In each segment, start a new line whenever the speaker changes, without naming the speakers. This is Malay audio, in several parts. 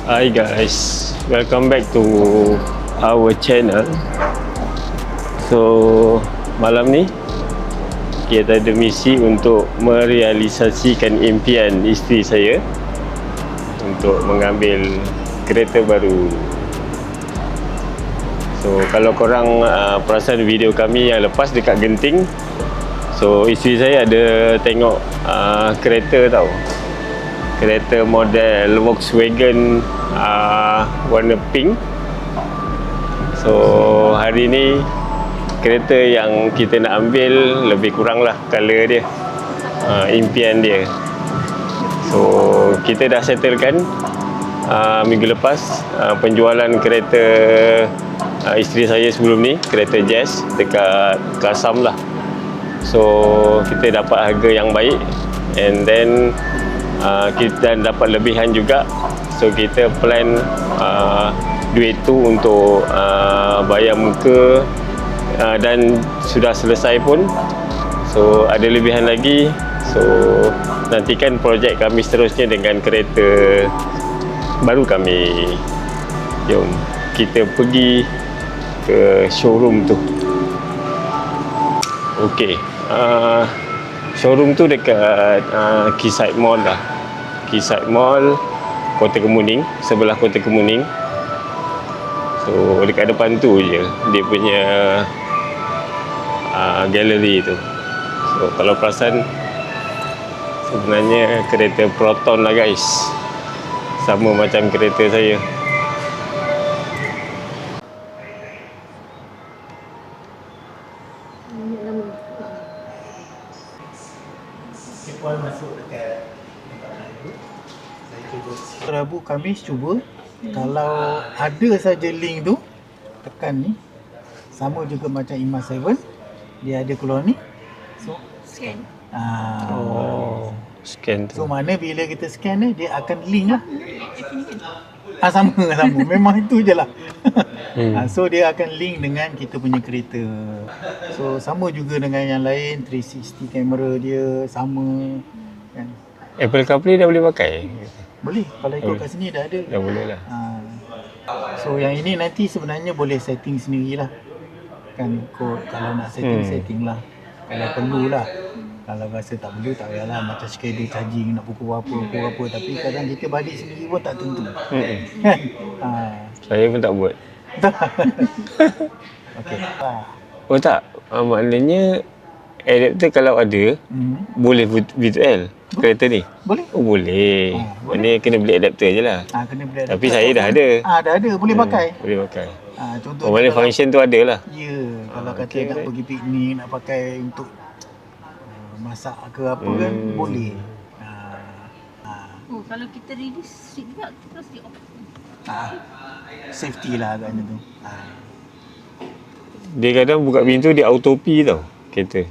Hi guys, welcome back to our channel. So malam ni kita ada misi untuk merealisasikan impian isteri saya untuk mengambil kereta baru. So kalau korang perasan video kami yang lepas dekat Genting, so isteri saya ada tengok kereta tau. Kereta model Volkswagen warna pink. So hari ni kereta yang kita nak ambil lebih kurang lah colour dia, impian dia. So kita dah settlekan minggu lepas penjualan kereta isteri saya sebelum ni, kereta Jazz dekat Kasam lah. So kita dapat harga yang baik, and then kita dapat lebihan juga. So kita plan duit tu untuk bayar muka, dan sudah selesai pun. So ada lebihan lagi. So nantikan projek kami seterusnya dengan kereta baru kami. Jom kita pergi ke showroom tu. Okey, showroom tu dekat Quayside Mall lah. Quayside Mall, Kota Kemuning, sebelah Kota Kemuning. So dekat depan tu je dia punya galeri tu. So kalau perasan, sebenarnya kereta Proton lah guys, sama macam kereta saya.
Puan masuk dekat tempat lain. Saya cuba Rabu Khamis cuba. Kalau ada saja link tu, tekan ni. Sama juga macam IMA 7, dia ada keluar ni. So
Scan.
Scan tu.
So mana bila kita scan ni, dia akan link lah. Sama. Memang itu je lah. So dia akan link dengan kita punya kereta. So sama juga dengan yang lain, 360 kamera dia sama kan.
Apple CarPlay dah boleh pakai?
Boleh, kalau ikut kat sini dah ada.
Dah boleh lah.
So yang ini nanti sebenarnya boleh setting sendirilah. Kan ikut, kalau nak setting lah. Kalau perlu lah. Kalau rasa tak perlu, tak payahlah. Macam schedule charging, nak pukul apa. Tapi kadang kita balik sendiri pun tak tentu. Kan?
Saya pun tak buat.
Okey.
Oh tak, maknanya adapter kalau ada, boleh virtual kereta ni?
Boleh.
Oh boleh. Maknanya kena beli adapter je lah.
Kena beli adapter.
Tapi saya dah ada.
Dah ada, boleh pakai.
Boleh pakai.
Contoh
Oh, maknanya function tu ada lah.
Ya, kalau kata nak pergi piknik, nak pakai untuk masak ke apa kan, boleh.
Oh, kalau kita release street juga, kita terus di off.
Safety lah agaknya tu.
Dia kadang buka pintu, dia auto P tau kereta.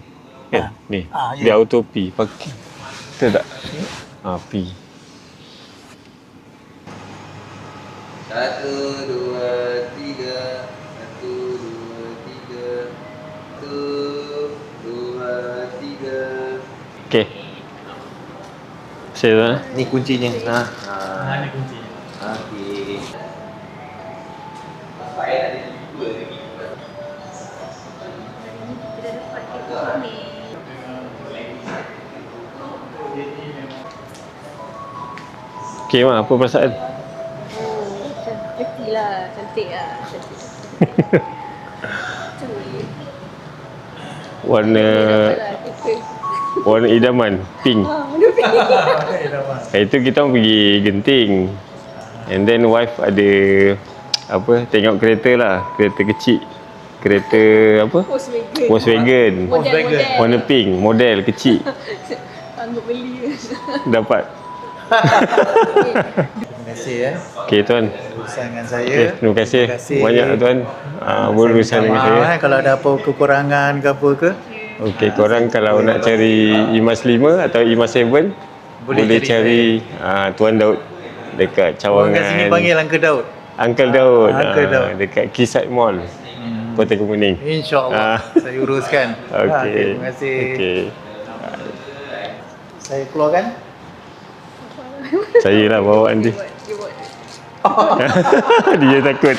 Kan? Ni. Dia auto P. Pakai. Betul tak? P.
1, 2, 3. 1, 2, 3. 1, 2, 3.
Okey. Saya
Ni kuncinya.
Ni kunci.
Okey.
Kita dapat kereta ni.
okey Mak, apa perasaan?
Cantik lah. Cantik. Cuy.
Warna idaman, pink. Itu kita pergi Genting. And then wife ada tengok kereta lah, kereta kecil. Kereta Volkswagen.
Model.
Warna pink, model kecil.
Sanggup beli.
Dapat.
Terima kasih
Okey tuan.
berurusan dengan saya.
Terima kasih banyak tuan. Berurusan dengan saya.
Kalau ada apa kekurangan ke apa ke,
Okey, korang kalau nak cari IMAX 5 atau IMAX 7, boleh cari Tuan Daud dekat
orang kat sini
Cawangan.
panggil Uncle Daud.
Uncle Daud.
Uncle Daud.
Dekat Quayside Mall, Kota Kemuning.
InsyaAllah saya uruskan.
Okey.
Terima kasih.
Okey.
Saya keluarkan.
Saya lah bawaan dia.
Dia buat.
Dia takut.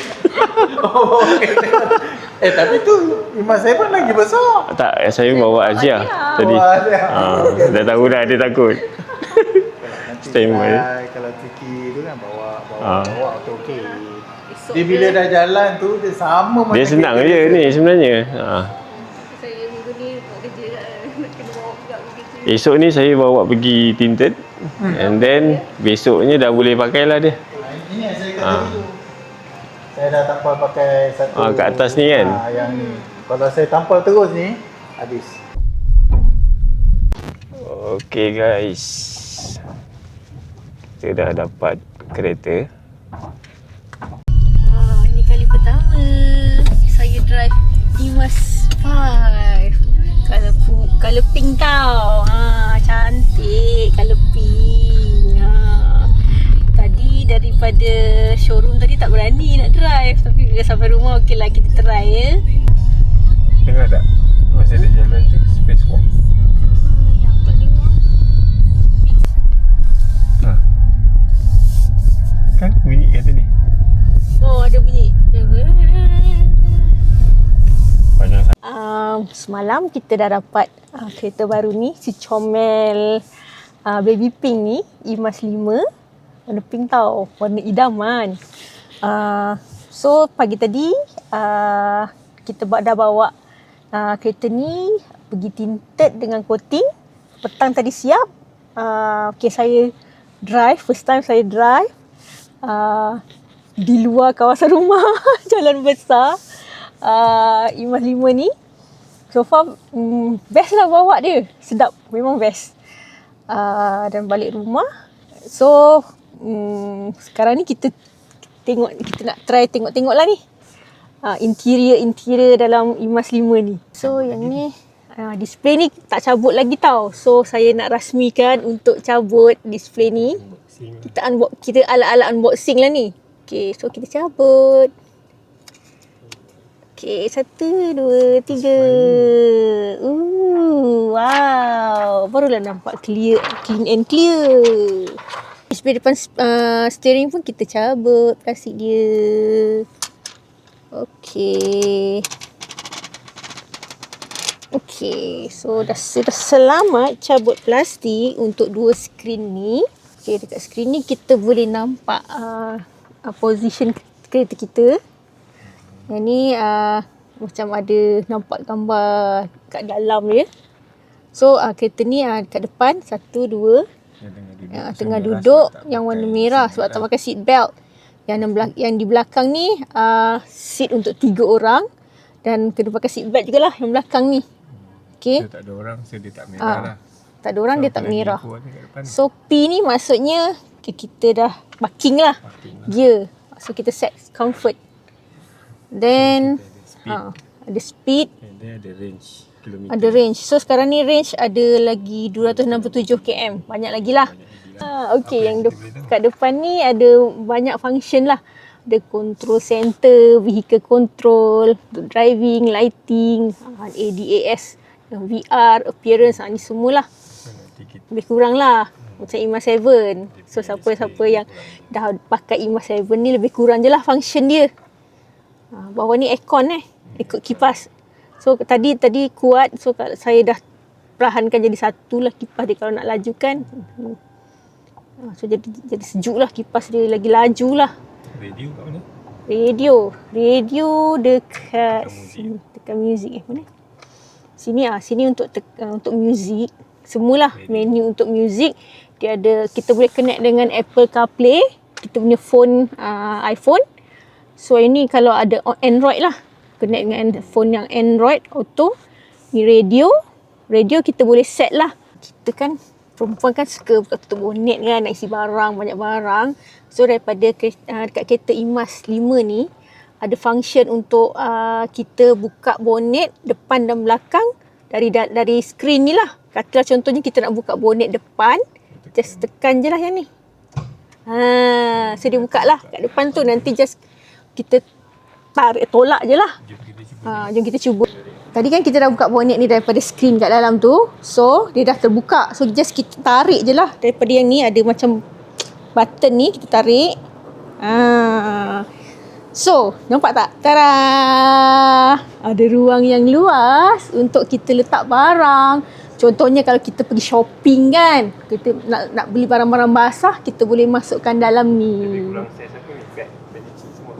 Tapi tu Imas 7 lagi besar.
Tak, saya bawa Azia tadi.
Oh, Azia.
Dah tahu dah dia takut. Standby.
Kalau Tiki tu kan bawa
Ah.
tu okey.
Esok
Dia bila dah jalan tu dia sama macam
Dia senang
kita
je ni sebenarnya.
saya minggu ni buat kerja nak kena bawa pula pergi kerja.
Esok ni saya bawa pergi tinted. And then besoknya dah boleh pakai lah dia.
Ini yang saya kata dulu. Saya dah tampal pakai satu.
Kat atas ni kan?
Yang ni. Kalau saya tampal terus ni habis.
Okay guys, kita dah dapat kereta.
Ini kali pertama saya drive Imas 5. Color pink tau. Cantik color pink. Tadi daripada showroom tadi tak berani nak drive, tapi bila sampai rumah okeylah kita try ya.
Dengar tak? Masa dia jalan tu spacewalk. Kan bunyi kata ni.
Oh, ada bunyi.
Panjang sangat.
Semalam kita dah dapat kereta baru ni, si comel baby pink ni, Imas 5. Warna pink tau, warna idaman. So pagi tadi kita dah bawa kereta ni pergi tinted dengan coating. Petang tadi siap. Okay, saya drive, first time saya drive di luar kawasan rumah, jalan besar. Imas 5 ni so far best lah bawa dia, sedap, memang best. Dan balik rumah, so sekarang ni kita nak try tengok lah ni interior dalam Imas 5 ni. So yang ni display ni tak cabut lagi tau, so saya nak rasmikan untuk cabut display ni. Kita ala-ala unboxing lah ni. Okay, so kita cabut. Okay, 1, 2, 3. Wow, barulah nampak clean and clear. Display depan steering pun kita cabut plastik dia. Okay. Okay, so sudah selamat cabut plastik untuk 2 skrin ni. Okay, dekat skrin ni kita boleh nampak position kereta kita. Yang ni macam ada nampak gambar kat dalam dia. So kereta ni kat depan 1, 2 tengah duduk yang warna merah sebab tak pakai seat belt. Yang di belakang ni seat untuk 3 orang dan kena pakai seat belt jugalah yang belakang ni. Okay.
Tak ada orang, so dia tak merah lah.
Tak ada orang, dia tak merah. So P ni maksudnya kita dah parking lah. Gear. So kita set comfort. Then ada speed.
And then ada range kilometer.
Ada range. So sekarang ni range ada lagi 267 km. Banyak lagi lah. Okay, yang kat depan ni ada banyak function lah. Ada control center, vehicle control, driving, lighting, ADAS, VR, appearance, ni semualah. Lebih kurang lah macam Imas 7. So siapa yang dah pakai Imas 7 ni lebih kurang je lah function dia. Bawah ni aircon ikut kipas. So tadi kuat, so saya dah perlahankan jadi 1 lah kipas dia kalau nak laju kan. So jadi sejuk lah kipas dia, lagi laju lah.
Radio kat mana?
Radio dekat sini, tekan music mana? Sini untuk music. Semualah menu untuk music. Dia ada, kita boleh connect dengan Apple CarPlay, kita punya phone iPhone. So ini kalau ada Android lah, connect dengan phone yang Android auto. Ni radio kita boleh set lah. Kita kan perempuan kan suka buka tutup bonet kan, nak isi barang, banyak barang. So daripada dekat kereta Imas 5 ni ada function untuk kita buka bonet depan dan belakang dari skrin ni lah. Katalah contohnya kita nak buka bonet depan, just tekan je lah yang ni. So dia buka lah kat depan tu, nanti just kita tolak je lah. Jom kita cuba. Tadi kan kita dah buka bonet ni daripada skrin kat dalam tu. So dia dah terbuka. So just kita tarik je lah. Daripada yang ni ada macam button ni, kita tarik. So, nampak tak? Tada! Ada ruang yang luas untuk kita letak barang. Contohnya kalau kita pergi shopping kan, kita nak beli barang-barang basah, kita boleh masukkan dalam ni.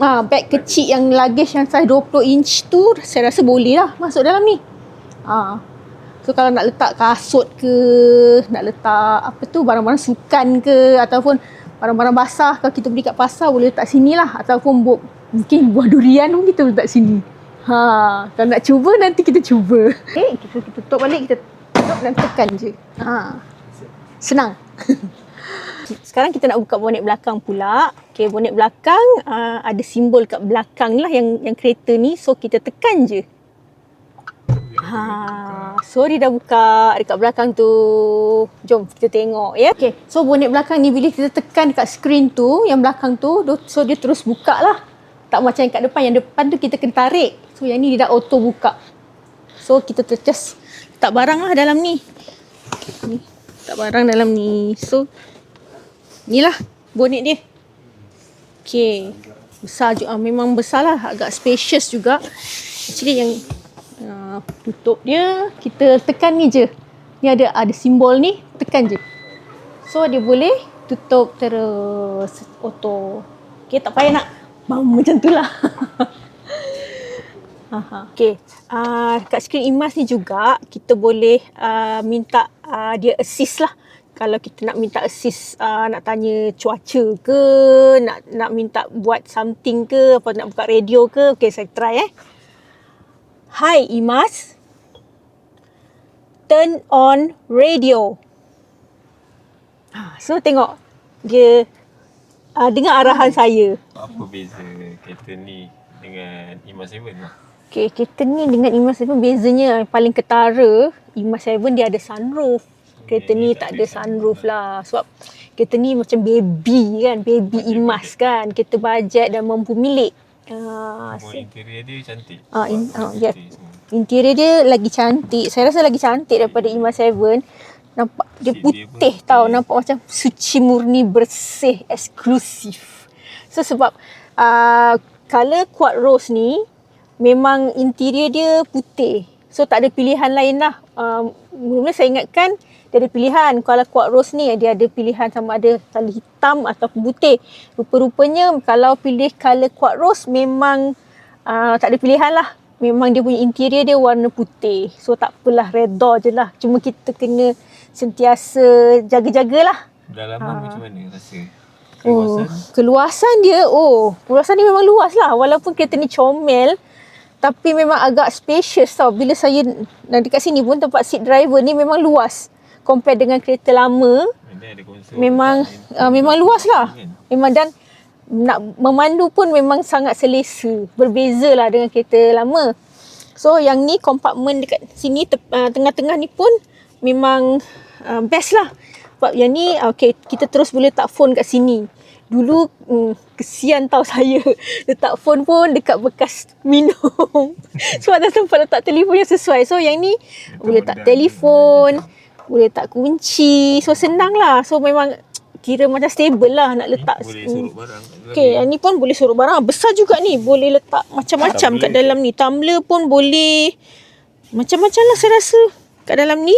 Beg kecil yang luggage yang size 20 inch tu, saya rasa boleh lah masuk dalam ni. So kalau nak letak kasut ke, nak letak barang-barang sukan ke, ataupun barang-barang basah, kalau kita beli kat pasar boleh letak sini lah. Ataupun mungkin buah durian pun kita letak sini. Kalau nak cuba, nanti kita cuba. Kita tutup balik, kita tutup dan tekan je. Senang. Sekarang kita nak buka bonet belakang pula. Bonet belakang ada simbol kat belakang lah yang kereta ni. So kita tekan je. So dia dah buka dekat belakang tu. Jom kita tengok ya. So bonet belakang ni bila kita tekan dekat skrin tu, yang belakang tu, so dia terus buka lah. Tak macam yang kat depan. Yang depan tu kita kena tarik. So yang ni dia dah auto buka. So kita just letak barang lah dalam ni. Letak barang dalam ni. So inilah bonet dia. Besar juga. Memang besar lah. Agak spacious juga. Actually yang tutup dia, kita tekan ni je. Ni ada simbol ni, tekan je. So dia boleh tutup terus auto. Tak payah nak macam tu lah. Kat skrin IMAS ni juga kita boleh minta dia assist lah. Kalau kita nak minta assist, nak tanya cuaca ke, nak minta buat something ke, apa nak buka radio ke. Saya try Hi IMAS, turn on radio. So tengok dia dengar arahan saya.
Apa beza kereta ni dengan IMAS 7 lah?
Kereta ni dengan IMAS 7 bezanya paling ketara, IMAS 7 dia ada sunroof. Kereta ni tak ada sunroof lah. Sebab kereta ni macam baby kan, baby IMAS kan. Kereta bajet dan mampu milik.
Interior dia cantik.
Interior dia lagi cantik. Saya rasa lagi cantik daripada IMAS 7. Nampak dia putih tau. Nampak macam suci murni, bersih, eksklusif. So sebab colour quad rose ni memang interior dia putih. So tak ada pilihan lain lah. Mula-mula saya ingatkan dia ada pilihan. Kalau quad rose ni dia ada pilihan sama ada colour hitam ataupun putih. Rupa-rupanya kalau pilih colour quad rose memang tak ada pilihan lah. Memang dia punya interior dia warna putih. So tak apalah, redha je lah. Cuma kita kena sentiasa jaga-jagalah.
Dalaman macam mana rasa?
Keluasan dia, keluasan dia memang luas lah. Walaupun kereta ni comel, tapi memang agak spacious tau. Bila saya dekat sini pun tempat seat driver ni memang luas. Compare dengan kereta lama, memang luas lah. Memang, dan nak memandu pun memang sangat selesa. Berbeza lah dengan kereta lama. So yang ni kompartmen dekat sini tengah-tengah ni pun memang best lah. Sebab yang ni kita terus boleh letak phone kat sini. Dulu kesian tau saya letak phone pun dekat bekas minum. Sebab tak sempat letak telefon yang sesuai. So yang ni boleh letak telefon, boleh letak kunci. So senang lah. So memang kira macam stable lah nak letak.
Boleh suruh barang.
Yang ni pun boleh suruh barang. Besar juga ni. Boleh letak macam-macam kat dalam ni. Tumbler pun boleh. Macam-macam lah saya rasa kat dalam ni.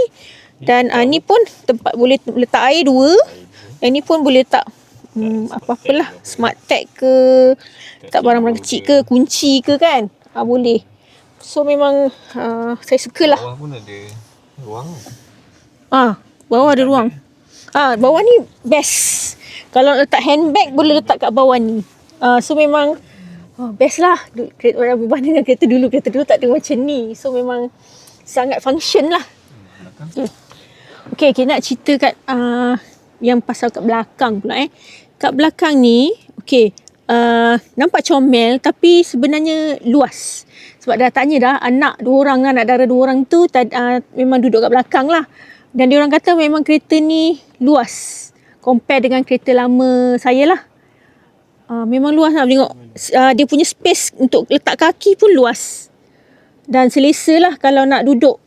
Dan ni pun tempat boleh letak air 2. Yang ni pun boleh letak apa-apalah. Smart tag ke, letak barang-barang kecil ke, kunci ke kan. Boleh. So memang saya suka lah.
Bawah pun ada ruang.
Bawah ada ruang. Bawah ni best. Kalau letak handbag boleh letak kat bawah ni. So memang best lah. Berbanding dengan kereta dulu. Kereta dulu tak ada macam ni. So memang sangat function lah. Okay, nak cerita kat yang pasal kat belakang pula Kat belakang ni, nampak comel tapi sebenarnya luas. Sebab dah tanya dah, anak dara 2 orang tu memang duduk kat belakang lah. Dan diorang kata memang kereta ni luas. Compare dengan kereta lama saya lah. Memang luas lah. Tengok, dia punya space untuk letak kaki pun luas. Dan selesa lah kalau nak duduk.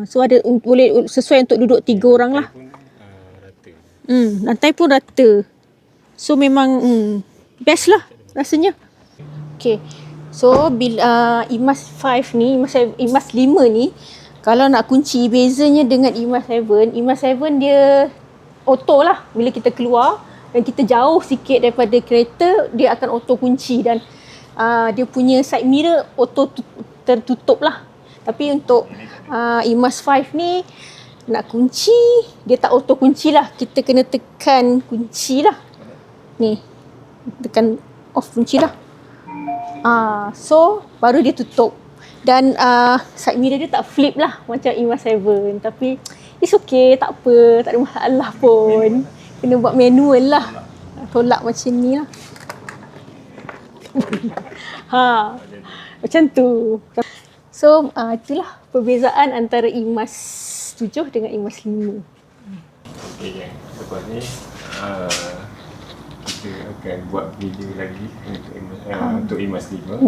So ada boleh sesuai untuk duduk 3 orang lah. Lantai pun rata. So memang best lah rasanya. Okay, so bila IMAX 5 ni, IMAX 5 ni, kalau nak kunci bezanya dengan IMAX 7, IMAX 7 dia auto lah. Bila kita keluar dan kita jauh sikit daripada kereta, dia akan auto kunci dan dia punya side mirror auto tertutup lah. Tapi untuk IMAX 5 ni nak kunci, dia tak auto kunci lah. Kita kena tekan kunci lah. Ni, tekan off kunci lah. So baru dia tutup. Dan side mirror dia tak flip lah macam IMAX 7. Tapi it's okay, tak apa, tak ada masalah pun. Kena buat manual lah. Tolak macam ni lah. Macam tu. So itulah perbezaan antara IMAX 7 dengan IMAX 5.
Okay, yang lepas ni kita akan buat video lagi untuk IMAX 5.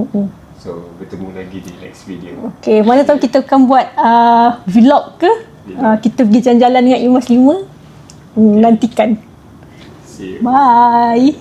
So bertemu lagi di next video.
Okay, mana tahu kita akan buat vlog ke? Kita pergi jalan-jalan dengan IMAX 5. Nantikan.
See you.
Bye.